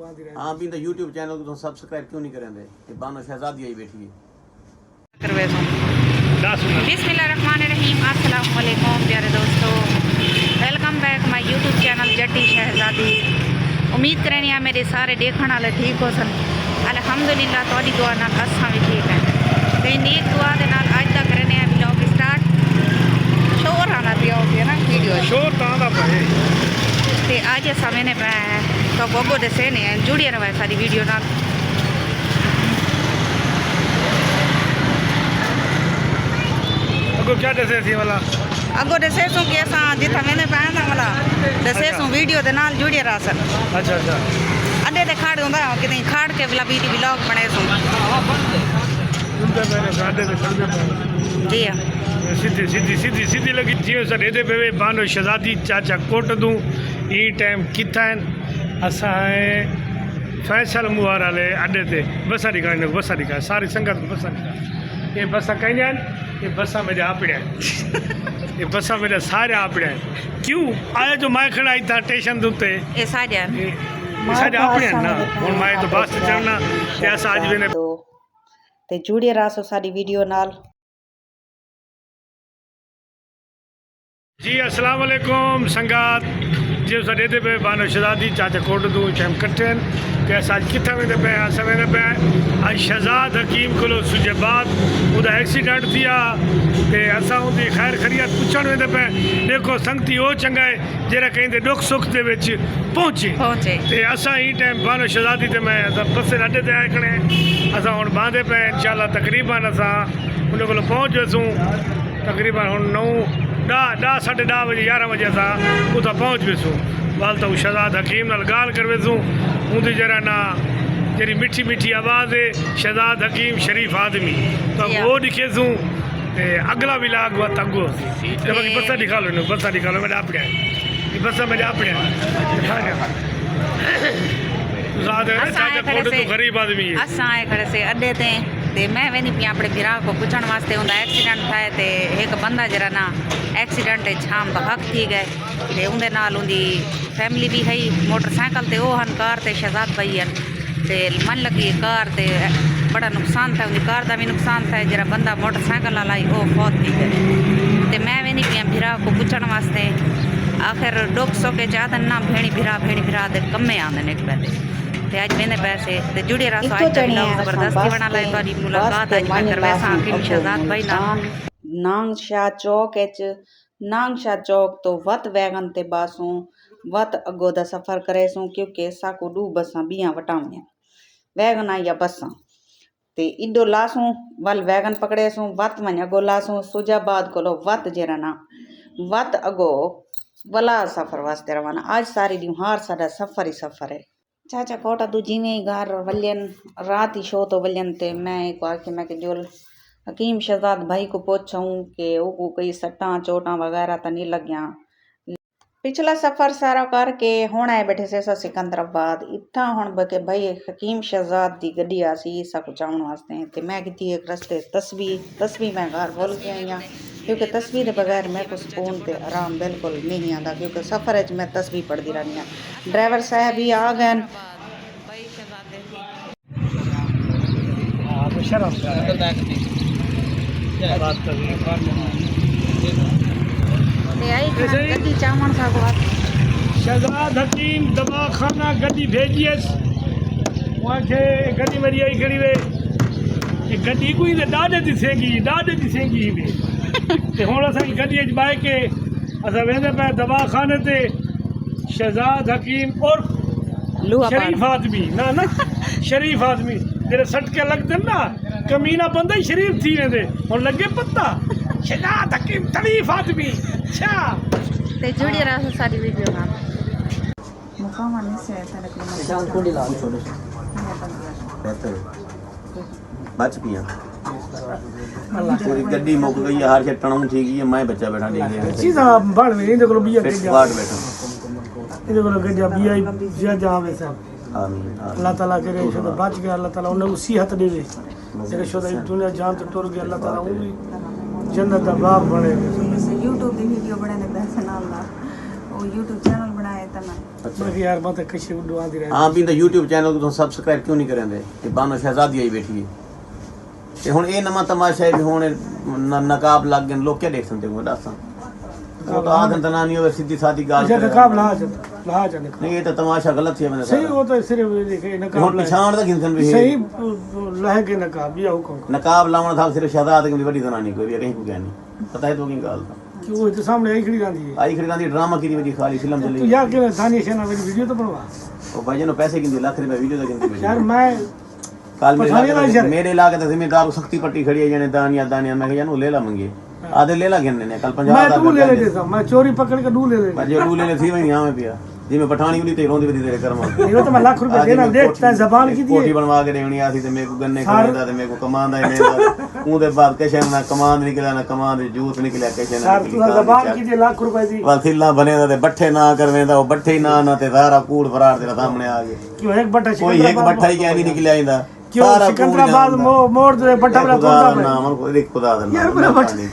हाँ भी तो YouTube चैनल को तो सब्सक्राइब क्यों नहीं करेंगे? ये बानो शहजादी आई बैठी है। बिस्मिल्लाहिर्रहमानिर्रहीम, अस्सलाम वालेकुम प्यारे दोस्तों, welcome back my YouTube channel Jatti Shehzadi. उम्मीद करें मेरे सारे देखने वाले ठीक हो सन। अल्हम्दुलिल्लाह थोड़ी दुआ नाल असां भी ठीक हैं। तो नेक दुआ दे नाल अज दा करने आ व्लॉग स्टार्ट। शोर आना पिया हो गया ना वीडियो शोर तां दा पए ते अज असां मैंने तो गोगो दसे ने जुड़िए रहे सारी वीडियो नाल। अगो क्या दसे थी वाला अगो दसे सो कि असां जिथा मैंने पाया था वाला दसे सो वीडियो दे नाल जुड़िए रहा सन। अच्छा अच्छा अड्डे ते खाड़ होंदा कि नहीं खाड़ के वाला वीडियो व्लॉग बने सो उनका मैंने साडे ते चल गया जी सीधी सीधी सीधी सीधी लगी जियो सर एदे पे बानो शहजादी चाचा कोट दूं ई टाइम किथा असा फैसल मुहार वाले अड्डे ते बसा दिखाने बसा दिखा सारी संगत को बसा दिखा ये बसा कहीं ये बसा मेरे आपड़े ये बसा मेरे सारे आपड़े क्यों आया जो मैं खड़ा था स्टेशन दुते ए साजा सारे आपड़े ना हुन मैं तो बस चढ़ना ते अस आज भी ने ते जुड़िए रहा सो सारी वीडियो नाल। जी अस्सलाम वालेकुम संगात जी सडे दे पे बानो शहजादी चाचा कोट दूं टाइम कटन के आज किथा वेंदे पे असां वेंदे पे आज शहजाद हकीम कोलो सुजे बाद उदा एक्सीडेंट थिया ते असां उदी खैर खैरियत पुछण वेंदे पे देखो संगती ओ चंगा है जेरा कहंदे दुख सुख दे विच पहुंचे ते असां ई टाइम बानो शहजादी ते मैं असां बसे अड्डे ते आए खणे असां हुन बांधे पे इंशाल्लाह तकरीबन असां उन कोलो पहुंच वसूं तकरीबन हुन 10:30 बजे 11 बजे असां उतां पहुंच वसूं वाल तो शहजाद हकीम नाल गाल कर वसूं उनकी जरा ना जेरी मिठी मिठी आवाज़ है शहजाद हकीम शरीफ आदमी तो वो दिखेसूं ते अगला भी लाग हुआ तंगो ते बाकी बसा दिखा लो मेरे आप गए बसा मेरे आप गए गरीब आदमी है असां आए खड़े से अड्डे ते मैं वेंदी पई अपने भिरा को पुछण वास्ते उनका एक्सीडेंट थाए ते एक बंदा जरा ना एक्सीडेंट छाम बहक थी गए ते उनके नाल उनकी फैमिली भी है मोटरसाइकिल ते वो हन कार ते शहजाद भाई हन ते मन लगी कार ते बड़ा नुकसान था उनकी कार का भी नुकसान था जरा बंदा मोटरसाइकिल वाला ही वो फौत थी गए ते मैं वेंदी पई भिरा को पुछण वास्ते आखिर डुक सोके चाहतन ना भेणी भिरा दे कमे आंदे ने पैदे ते आज मैंने पैसे ते जुड़े रहा सो आज जबरदस्ती बना लाई तोरी मुलाकात आज मैं करवे सा हकीम शहजाद भाई ना नांग शाह चौक तो वत वैगन ते बासूं वत अगो दा सफ़र करे सूं क्योंकि साको 2 बसां बियां वटावणियां वैगन या बसां ते इडो लासूं वल वैगन पकड़े सूं वत वञ अगो लासूं सुजाबाद कोलो वत जेराना वत अगो वला सफ़र वास्ते रवाना आज सारी ॾींहुं हार साडा सफ़र ही सफ़र है चाचा कोटा तू जिमें घर वलियन रात ही शो तो वलियन ते मैं को आके मैं के जोल हकीम शहजाद भाई को पूछूं कि वो कोई सट्टां चोटां वगैरह तो नहीं लगियां पिछला सफ़र सारा करके हुण आए बैठे से सिकंदराबाद इत्थां हुण बके भाई हकीम शहजाद दी गड्डी आसी सब चावण वास्ते ते मैं की एक रस्ते तस्वीर मैं घर बोल के आई हां क्योंकि तस्वीर के बगैर मैं को सुकून ते आराम बिल्कुल नहीं आता क्योंकि सफ़र मैं तस्वीर पढ़ती रहनी हाँ ड्राइवर साहब भी आ गए शहजाद हकीम दवाखाना गड्डी भेजियस वहाँ के गड्डी मेरी आई खड़ी वे ये गड्डी कोई डाडे दिसेगी ते हुण असां गड्डी बाए के असां वेंदे पे दवाखाने ते शहजाद हकीम और शरीफ आदमी ना शरीफ आदमी जेरे सटके लगते ना कमीना बंदा ही शरीफ थी वेंदे हुण लगे पता शहजाद हकीम तलीफ आदमी अच्छा ते जुड़ी रहा सारी वीडियो ना मुकाम नहीं से जान थोड़ी ला छोड़ो बच पिया पूरी गड्डी मुक गई है हर छटणों ठीक है मैं बच्चा बैठा देख सीधा बाड़ में इधर को बिया बाड़ बैठा इधर को गड्डी बिया जा जावे सब आमीन अल्लाह ताला करे शुदा बच गया अल्लाह ताला उन्हें उसी हाथ देवे तेरे शुदा दुनिया जान तो टुर गया अल्लाह ताला वो भी जन्नत दा बाप बने YouTube दी वीडियो बनाने दा सना अल्लाह वो YouTube चैनल बनाए ता करना अच्छा मैं यार बात कशी उड़ो आंदी रहे हाँ भी YouTube चैनल को सब्सक्राइब क्यों नहीं करेंगे कि बानो शहजादी आई बैठी है ते हुन ए नवा तमाशा है भी हुन नकाब लग गए लोग क्या देख सकते हो दसा वो तो आदन तना नहीं होवे सीधी सादी गाल अच्छा नकाब ला जा नहीं ये तो तमाशा गलत है मैंने सही वो तो सिर्फ देखे हुन नकाब पहचान दा किंसन भी सही लह के नकाब या हुक्म नकाब लावण था सिर्फ शहजाद की बड़ी जनानी कोई भी कहीं को क्या नहीं पता है तो की गाल था कि वो तो सामने आई खड़ी रहंदी है आई खड़ी ड्रामा की वजह खाली फिल्म तो चली यार के दानिश है ना मेरी वीडियो तो बनवा ओ भाई जनो पैसे किंदी लाख रुपए वीडियो दा किंदी यार मैं काल पठानी मेरे इलाके ते जिम्मेदार सख्ती पट्टी खड़ी है जने दानिया मैं कहया नु ले ला मंगे आधे ले ला गिनने ने कल 50 मैं डू ले लेता मैं चोरी पकड़ के डू ले लेता जो डू ले थी वही यहां में पिया जी मैं पठानी उड़ी ते रोंदी वदी तेरे कर्म ये तो मैं लाख रुपए देना देखता है जबान की कोठी दी बनवा के देनी आसी ते मेरे को गन्ने खरीदा ते मेरे को कमांदा ही नहीं ऊदे बाद कैसे ना कमांद निकला ना कमांद जूस निकला कैसे ना सर तू जबान की दी लाख रुपए दी वसीला बने दा ते बट्ठे ना करवेंदा वो बट्ठे ही ना ते सारा कूड़ फरार तेरे सामने आ गए क्यों एक बट्टा कोई एक बट्ठा ही क्या नहीं निकल आइंदा क्यों सिकंदराबाद मोड़ दे बट्टा बड़ा खुदा ना मन को देख खुदा दा मेहरबानी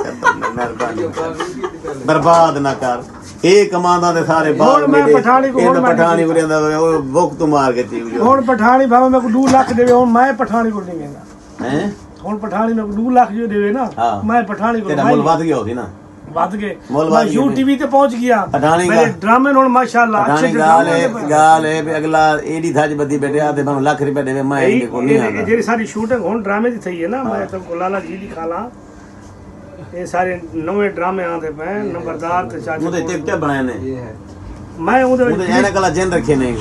बर्बाद ना कर एक कमांदा ते सारे बाल मैं पठानी को ये पठानी को लेंदा वो वक्त मार के चीज हुन पठानी भावे मेरे को 2 लाख देवे हुन मैं पठानी को नहीं देंगा हैं हुन पठानी मेरे को 2 लाख जो देवे ना हाँ। मैं पठानी को तेरा मुल बात गया होती ना बात के मोल मैं बात यूटीवी ते पहुंच गया पठानी मेरे ड्रामे हुन माशाल्लाह अच्छे गाल है भी अगला एडी धाज बदी बैठे आते बन लाख रुपए देवे मैं इनके को नहीं आंदा जेरी सारी शूटिंग हुन ड्रामे दी थई है ना मैं तो लाला जी दिखाला ये सारे नवे ड्रामे आते पे नंबरदार ते चाचा मुझे टेप क्या बनाए ने मैं उधर मुझे एने कला जन रखे नहीं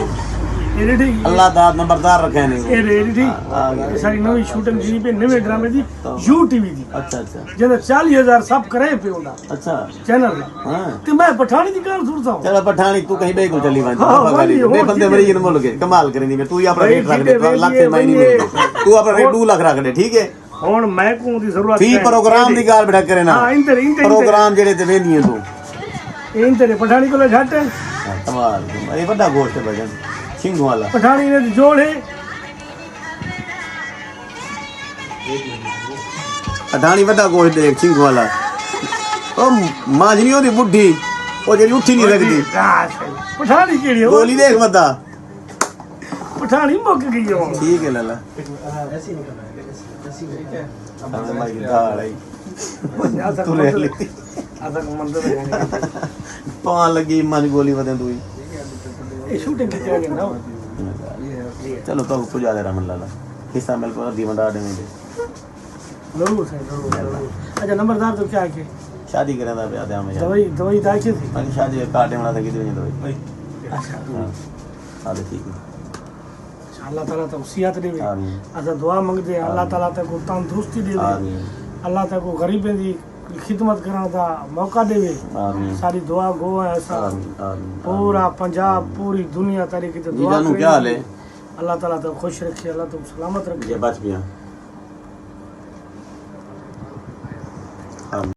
एडी अल्लाह दाद नंबरदार रखे नहीं एडी ये सारी नवी शूटिंग जी पे नवे ड्रामे दी यूटीवी दी अच्छा अच्छा जने 40000 सब करे पे उड़ा अच्छा चैनल हां ते मैं पठानी दी गाल सुनता हूं चलो पठानी तू कहीं बे को चली वन हाँ, वही, बे बंदे मरी इन बोल के कमाल करेंगी तू ही अपना रेट रख दे लाख से मैं नहीं मिलेगा तू अपना रेट 2 लाख रख दे ठीक है हुन मैं को दी जरूरत फी प्रोग्राम दी गाल बैठा करे ना हां इंटर प्रोग्राम जेड़े ते वेंदी है तू इंटर पठानी को ले घट कमाल ये बड़ा गोश्त है भजन सिंह वाला पठानी ने जोड़ है पठानी बड़ा गोश्त देख सिंह वाला ओ माजनियों दी बुड्ढी ओ जेडी उठी नहीं सकदी पठानी केड़ी हो गोली देख बता पठानी मुक गई हो ठीक है लाला हमें माई दाल आई तू ले ली आधा मंदिर है पान लगी मन गोली बदे तू ये शूटिंग की क्या ना चलो तो पुजा दे रमन लाला हिस्सा मिल को दीवंदा दे में जरूर है जरूर अच्छा नंबरदार तो क्या है शादी करें दा ब्याह दे हमें दवाई दाई की थी मैं शादी काटे वाला था कितनी दवाई अच्छा हां सादे ठीक है अल्लाह ताला तो सियात देवे आमीन असा दुआ मंगदे हैं, अल्लाह ताला ते को तंदुरुस्ती देवे आमीन अल्लाह ते को गरीबें दी खिदमत करने दा मौका देवे आमीन सारी दुआ गो है ऐसा आमीन आमीन पूरा पंजाब पूरी दुनिया तारी की तो जी दुआ जानू करें। क्या हाल है अल्लाह ताला तो खुश रखे अल्लाह तो सलामत रखे ये बच गया